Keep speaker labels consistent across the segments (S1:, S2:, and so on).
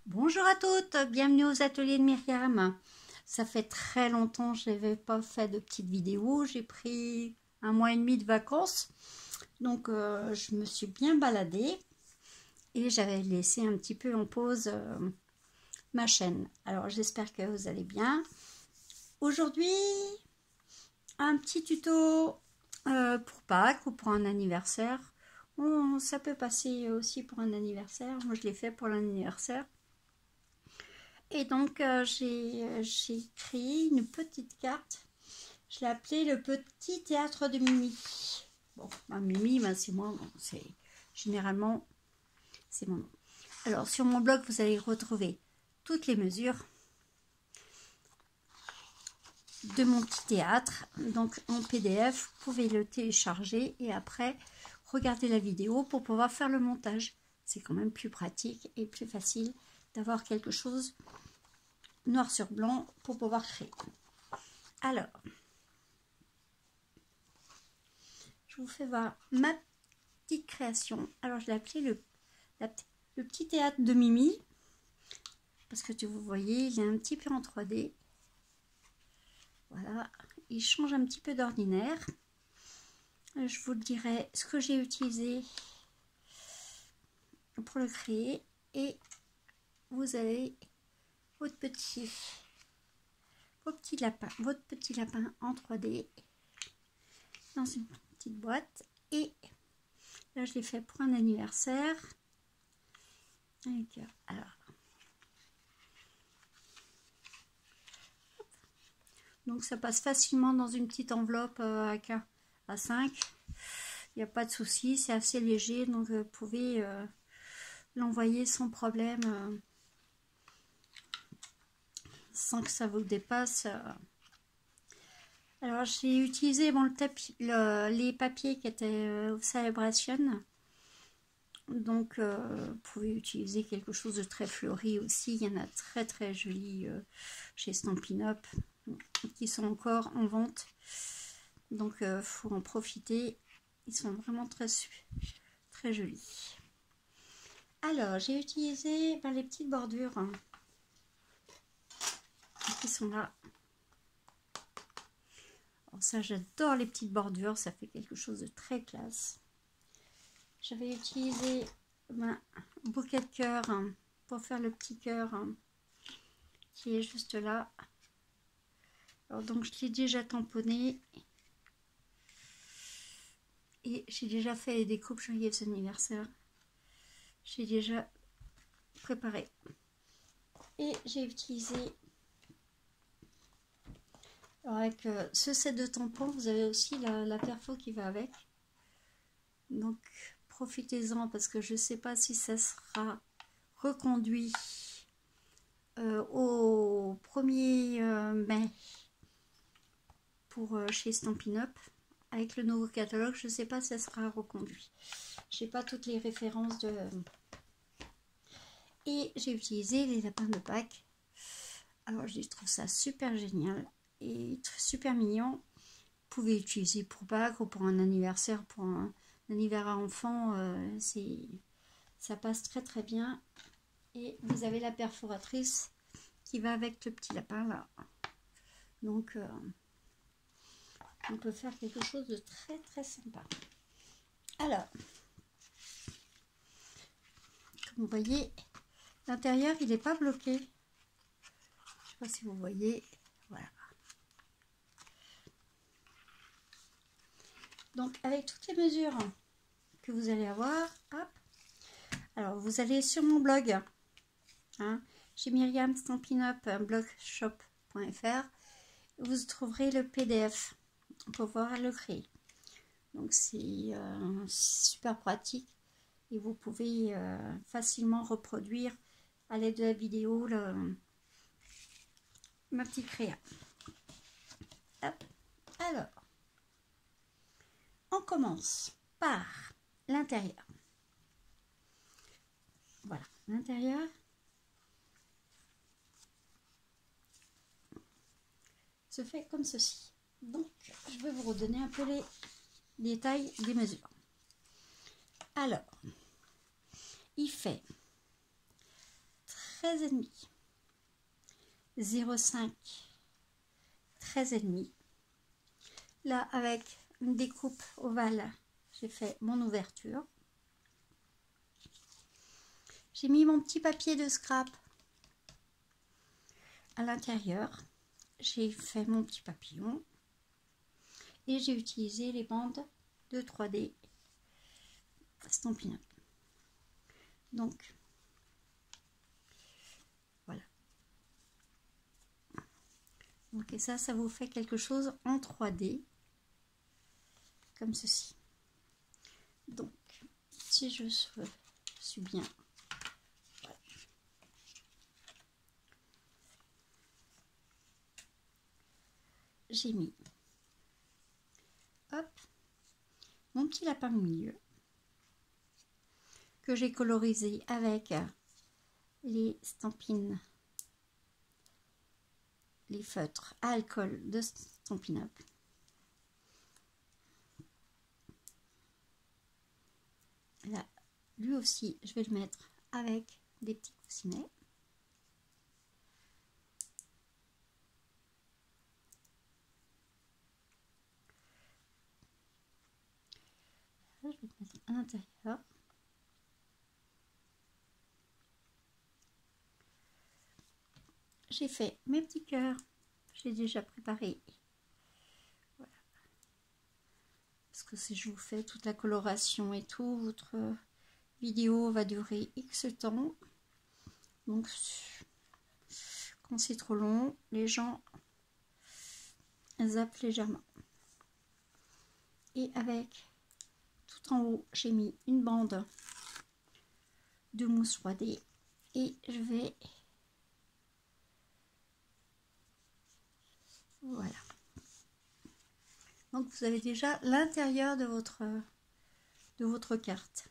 S1: Bonjour à toutes, bienvenue aux ateliers de Myriam. Ça fait très longtemps que je n'avais pas fait de petites vidéos. J'ai pris 1 mois et demi de vacances. Donc je me suis bien baladée et j'avais laissé un petit peu en pause ma chaîne. Alors j'espère que vous allez bien. Aujourd'hui, un petit tuto pour Pâques ou pour un anniversaire. Ça peut passer aussi pour un anniversaire. Moi je l'ai fait pour l'anniversaire. Et donc j'ai créé une petite carte. Je l'ai appelée le petit théâtre de Mimi. Bon, Mimi, c'est moi, bon, généralement c'est mon nom. Alors sur mon blog, vous allez retrouver toutes les mesures de mon petit théâtre. Donc en PDF, vous pouvez le télécharger et après regarder la vidéo pour pouvoir faire le montage. C'est quand même plus pratique et plus facile d'avoir quelque chose noir sur blanc pour pouvoir créer. Alors, je vous fais voir ma petite création. Alors, je l'ai appelé le petit théâtre de Mimi parce que vous voyez, il est un petit peu en 3D. Voilà, il change un petit peu d'ordinaire. Je vous dirai ce que j'ai utilisé pour le créer et vous avez votre petit lapin en 3D dans une petite boîte. Et là je l'ai fait pour un anniversaire. Alors, donc ça passe facilement dans une petite enveloppe A5. Il n'y a pas de souci, c'est assez léger, donc vous pouvez l'envoyer sans problème, sans que ça vous dépasse. Alors j'ai utilisé les papiers qui étaient au Celebration. Donc vous pouvez utiliser quelque chose de très fleuri aussi. Il y en a très très jolis chez Stampin' Up qui sont encore en vente. Donc faut en profiter. Ils sont vraiment très jolis. Alors j'ai utilisé les petites bordures qui sont là. Alors ça, j'adore les petites bordures, ça fait quelque chose de très classe. J'avais utilisé un bouquet de cœur pour faire le petit cœur qui est juste là. Alors donc je l'ai déjà tamponné et j'ai déjà fait les découpes joyeux anniversaire. J'ai déjà préparé et j'ai utilisé. Alors avec ce set de tampons, vous avez aussi la perfo qui va avec. Donc profitez-en parce que je ne sais pas si ça sera reconduit au 1er mai pour chez Stampin' Up. Avec le nouveau catalogue, je ne sais pas si ça sera reconduit. Je n'ai pas toutes les références de... Et j'ai utilisé les lapins de Pâques. Alors je trouve ça super génial et super mignon. Vous pouvez l'utiliser pour Pâques ou pour un anniversaire, pour un anniversaire à enfant. Ça passe très très bien. Et vous avez la perforatrice qui va avec le petit lapin là. Donc on peut faire quelque chose de très très sympa. Alors, comme vous voyez, l'intérieur il n'est pas bloqué. Je ne sais pas si vous voyez. Voilà. Donc avec toutes les mesures que vous allez avoir, hop. Alors vous allez sur mon blog, chez Myriam Stampin' Up blogshop.fr, vous trouverez le PDF pour pouvoir le créer. Donc c'est super pratique et vous pouvez facilement reproduire à l'aide de la vidéo ma petite créa. Hop. Alors, on commence par l'intérieur. Voilà, l'intérieur. Se fait comme ceci. Donc, je vais vous redonner un peu les détails des mesures. Alors, il fait 13,5. 0,5, 13,5. Là, avec une découpe ovale, j'ai fait mon ouverture. J'ai mis mon petit papier de scrap à l'intérieur. J'ai fait mon petit papillon. Et j'ai utilisé les bandes de 3D Stampin' Up. Donc, voilà. Donc, et ça vous fait quelque chose en 3D. Comme ceci. Donc, si je suis bien, voilà. J'ai mis, hop, mon petit lapin au milieu, que j'ai colorisé avec les stampines, les feutres à alcool de Stampin' Up. Là, lui aussi, je vais le mettre avec des petits coussinets. Là, je vais le mettre à l'intérieur. J'ai fait mes petits cœurs. J'ai déjà préparé. Voilà. Parce que si je vous fais toute la coloration et tout, votre vidéo va durer X temps. Donc, quand c'est trop long, les gens zappent légèrement. Et avec tout en haut, j'ai mis une bande de mousse 3D. Et je vais... Voilà. Donc, vous avez déjà l'intérieur de votre carte.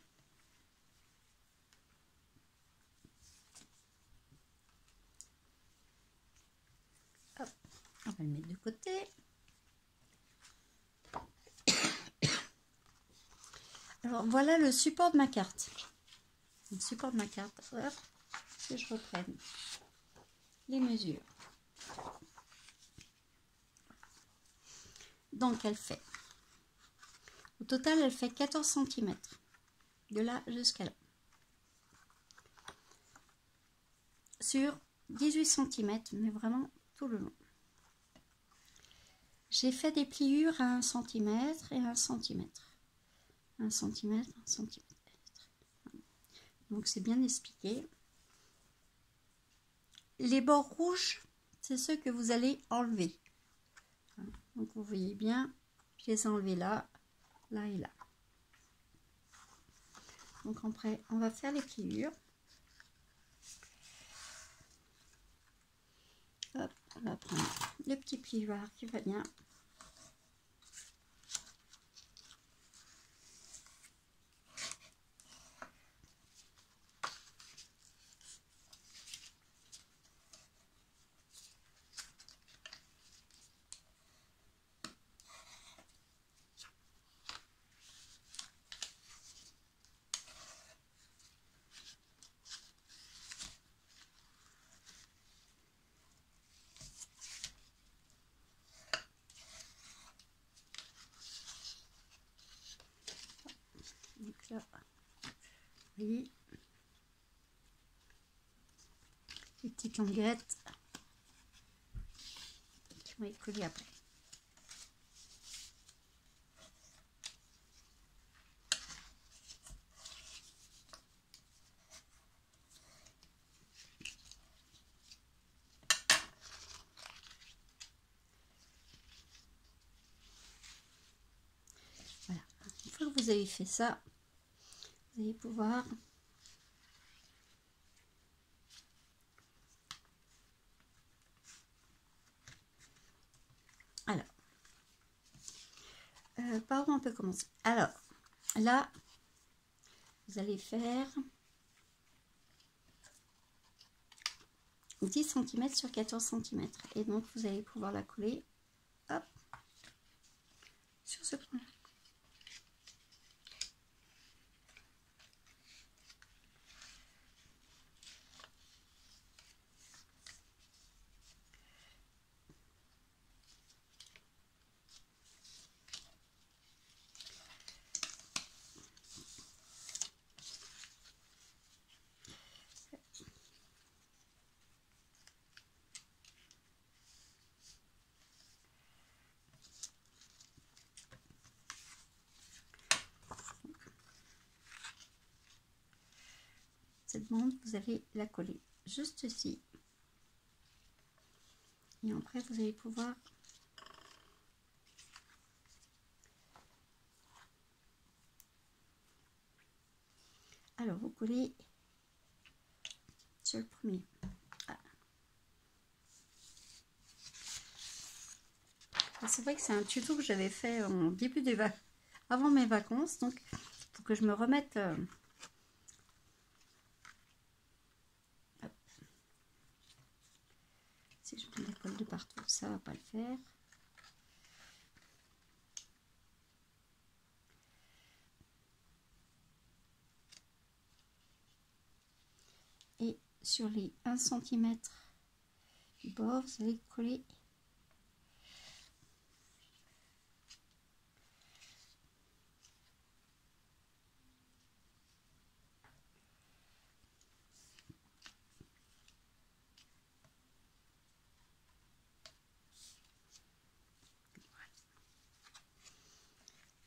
S1: Hop, on va le mettre de côté. Alors, voilà le support de ma carte. Le support de ma carte. Hop, que je reprenne les mesures. Donc, elle fait... Au total, elle fait 14 cm. De là jusqu'à là. Sur 18 cm, mais vraiment tout le long. J'ai fait des pliures à 1 cm et 1 cm. 1 cm, 1 cm. Donc c'est bien expliqué. Les bords rouges, c'est ceux que vous allez enlever. Donc vous voyez bien, je les ai enlevés là, là et là. Donc après, on va faire les pliures. Hop, on va prendre le petit plioir qui va bien. Donc là, vous voyez, les petites languettes qui vont être collées après. Voilà, une fois que vous avez fait ça, vous allez pouvoir par où on peut commencer. Alors là, vous allez faire 10 cm sur 14 cm et donc vous allez pouvoir la coller, hop, sur ce point là. cette bande, vous allez la coller juste ici. Et après, vous allez pouvoir alors vous collez sur le premier. C'est vrai que c'est un tuto que j'avais fait en début des vacances, avant mes vacances, donc pour que je me remette. Si je mets la colle de partout, ça va pas le faire. Et sur les 1 cm du bord, vous allez coller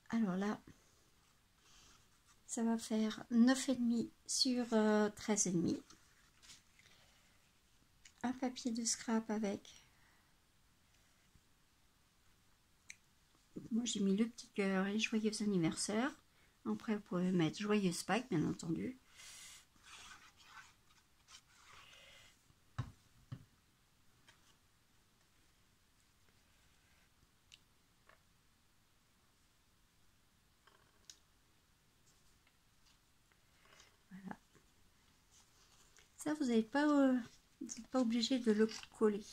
S1: alors là, ça va faire 9,5 sur 13,5. Un papier de scrap avec, moi j'ai mis le petit cœur et joyeux anniversaire. Après vous pouvez mettre joyeuse Pâques bien entendu. Voilà. Ça vous n'êtes pas obligé de le coller.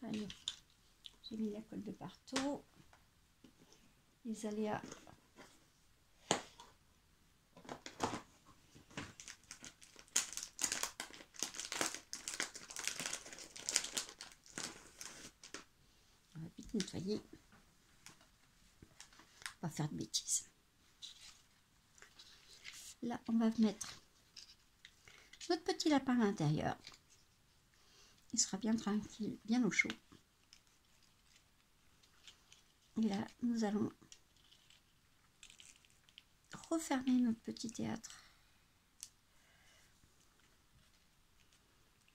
S1: Allez, j'ai mis la colle de partout. Les aléas. On va vite nettoyer. On va faire de bêtises. Là, on va mettre notre petit lapin à l'intérieur. Il sera bien tranquille, bien au chaud. Et là, nous allons refermer notre petit théâtre.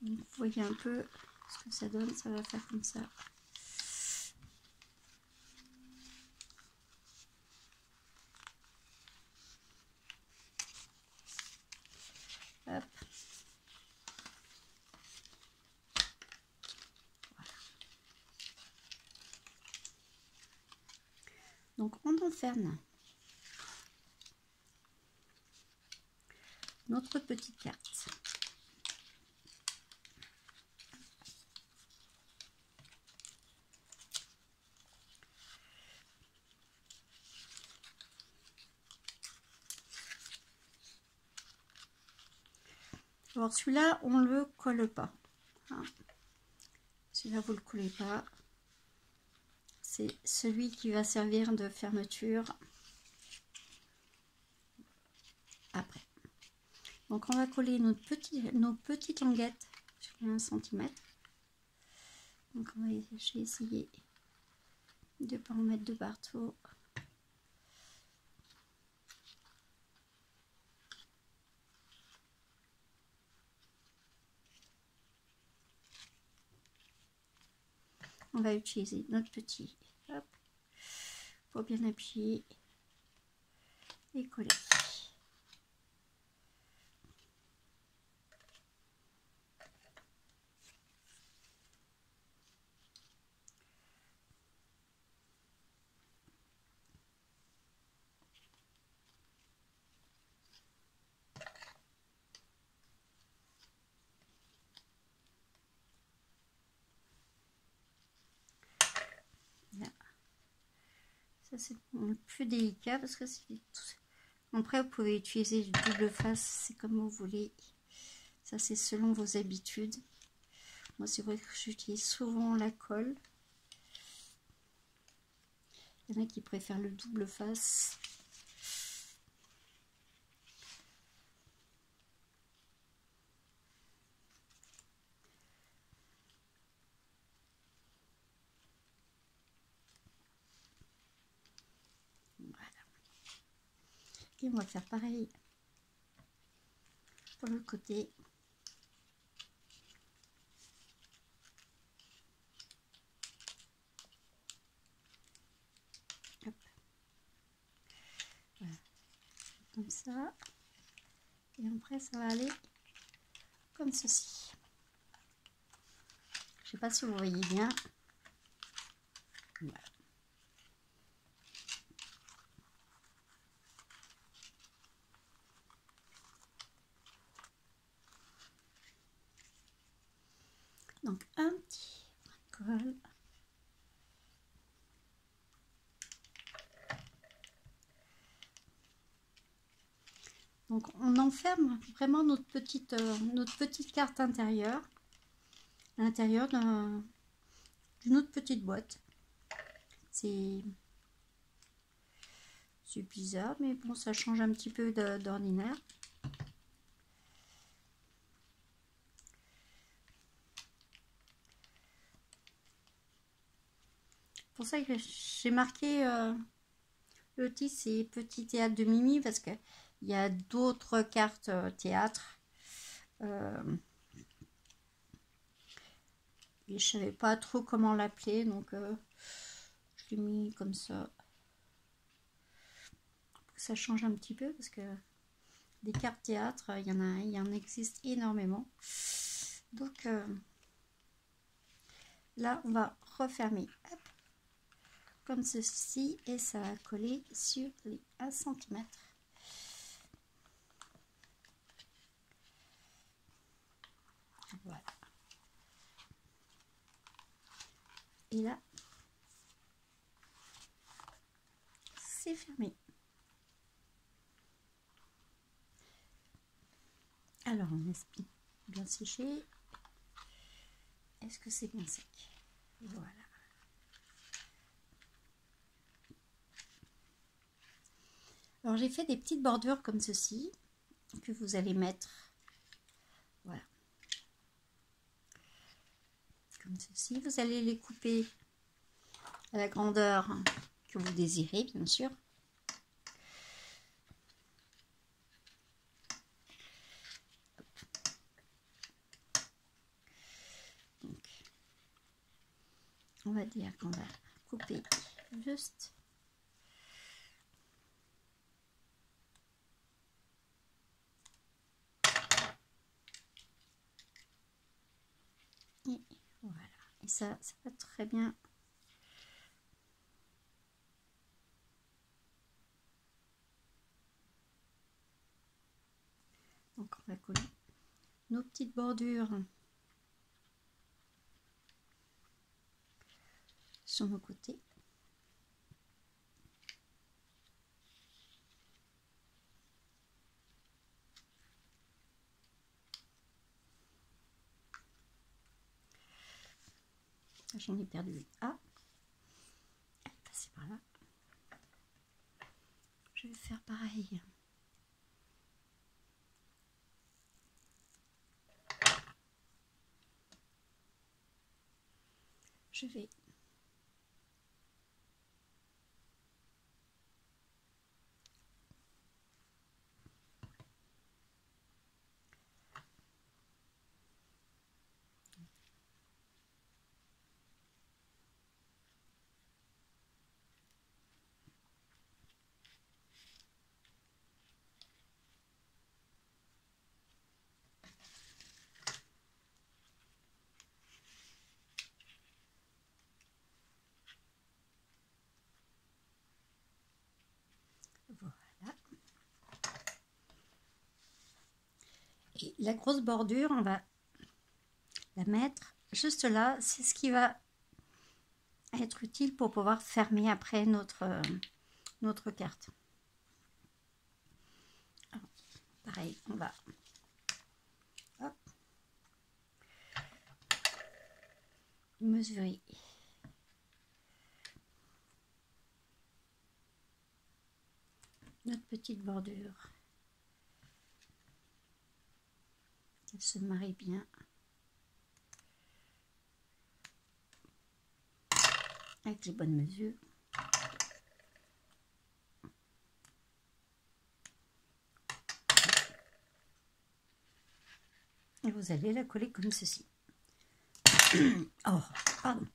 S1: Donc, vous voyez un peu ce que ça donne, ça va faire comme ça. Hop. Voilà. Donc on enferme notre petite carte. Alors celui-là, on ne le colle pas. Hein. Celui-là, vous ne le collez pas. C'est celui qui va servir de fermeture après. Donc on va coller nos petites languettes sur les 1 cm. Donc on va essayer de ne pas en mettre de partout. On va utiliser notre petit, hop, pour bien appuyer et coller. Ça c'est le plus délicat parce que c'est tout. Après vous pouvez utiliser du double face, c'est comme vous voulez. Ça c'est selon vos habitudes. Moi c'est vrai que j'utilise souvent la colle. Il y en a qui préfèrent le double face. Voilà. Et on va faire pareil pour le côté. Hop. Voilà. Comme ça. Et après, ça va aller comme ceci. Je sais pas si vous voyez bien. Voilà. Donc un petit colle. Donc on enferme vraiment notre petite carte intérieure à l'intérieur d'une autre petite boîte. C'est bizarre, mais bon, ça change un petit peu d'ordinaire. Pour ça que j'ai marqué le titre, c'est Petit théâtre de Mimi, parce que il y a d'autres cartes théâtre. Et je savais pas trop comment l'appeler, donc je l'ai mis comme ça. Ça change un petit peu, parce que des cartes théâtre, il y en existe énormément. Donc là, on va refermer. Hop, comme ceci, et ça va coller sur les 1 cm. Voilà. Et là, c'est fermé. Alors, on laisse bien sécher. Est-ce que c'est bien sec? Voilà. Alors, j'ai fait des petites bordures comme ceci, que vous allez mettre, voilà, comme ceci. Vous allez les couper à la grandeur que vous désirez, bien sûr. Donc, on va dire qu'on va couper juste et voilà. Et ça va très bien. Donc on va coller nos petites bordures sur nos côtés. J'en ai perdu une. Ah, elle est passée par là. Je vais faire pareil. Je vais voilà. Et la grosse bordure, on va la mettre juste là. C'est ce qui va être utile pour pouvoir fermer après notre carte. Alors, pareil, on va hop, mesurer notre petite bordure, qu'elle se marie bien avec les bonnes mesures. vous allez la coller comme ceci. Oh, pardon.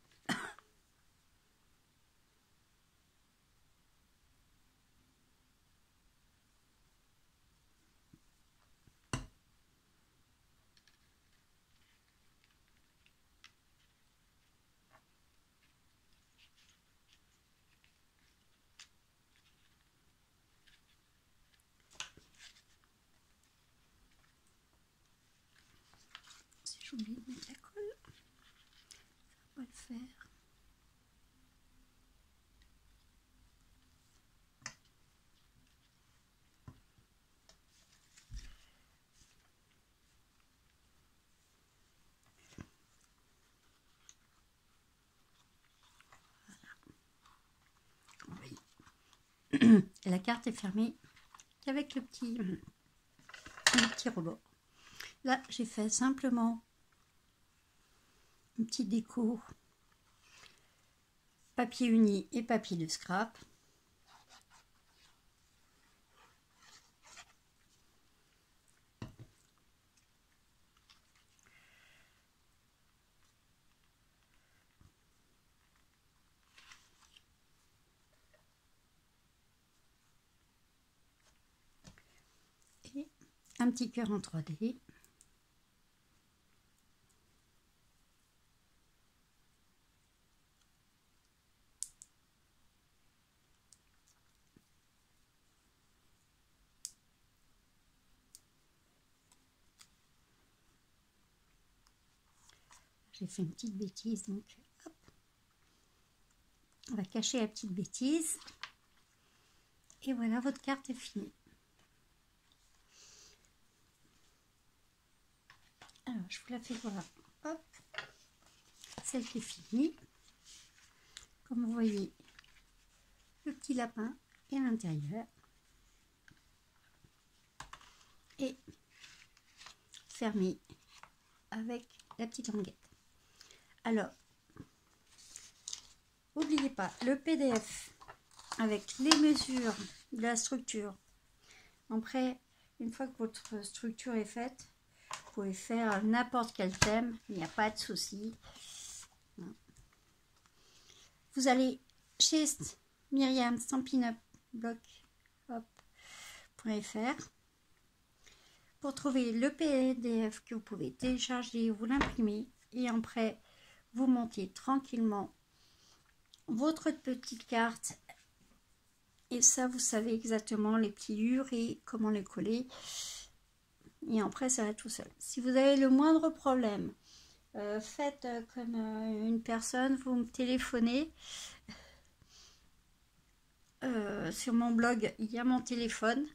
S1: Si j'oublie de mettre la colle, ça va pas le faire. Et la carte est fermée qu'avec le petit rebord. Là, j'ai fait simplement une petite déco papier uni et papier de scrap. Et un petit cœur en 3D. J'ai fait une petite bêtise, donc hop. On va cacher la petite bêtise. Et voilà, votre carte est finie. Alors, je vous la fais voir. Hop. Celle qui est finie. Comme vous voyez, le petit lapin est à l'intérieur. Et fermé avec la petite languette. Alors, n'oubliez pas le PDF avec les mesures de la structure. Après, une fois que votre structure est faite, vous pouvez faire n'importe quel thème, il n'y a pas de souci. Vous allez chez Myriam Stampin' Up Block.fr pour trouver le PDF que vous pouvez télécharger, vous l'imprimer et après vous montez tranquillement votre petite carte. Et ça, vous savez exactement les pliures et comment les coller. Et après, ça va tout seul. Si vous avez le moindre problème, faites comme une personne, vous me téléphonez. Sur mon blog, il y a mon téléphone.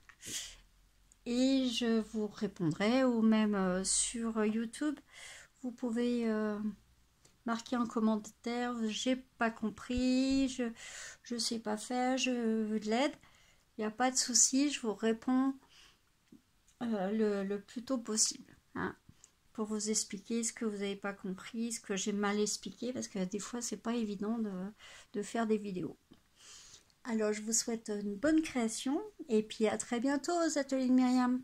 S1: Et je vous répondrai. Ou même sur YouTube, vous pouvez marquer en commentaire. J'ai pas compris, je sais pas faire, je veux de l'aide. Il n'y a pas de souci, je vous réponds le plus tôt possible, hein, pour vous expliquer ce que vous n'avez pas compris, ce que j'ai mal expliqué, parce que des fois c'est pas évident de faire des vidéos. Alors je vous souhaite une bonne création et puis à très bientôt aux ateliers de Myriam.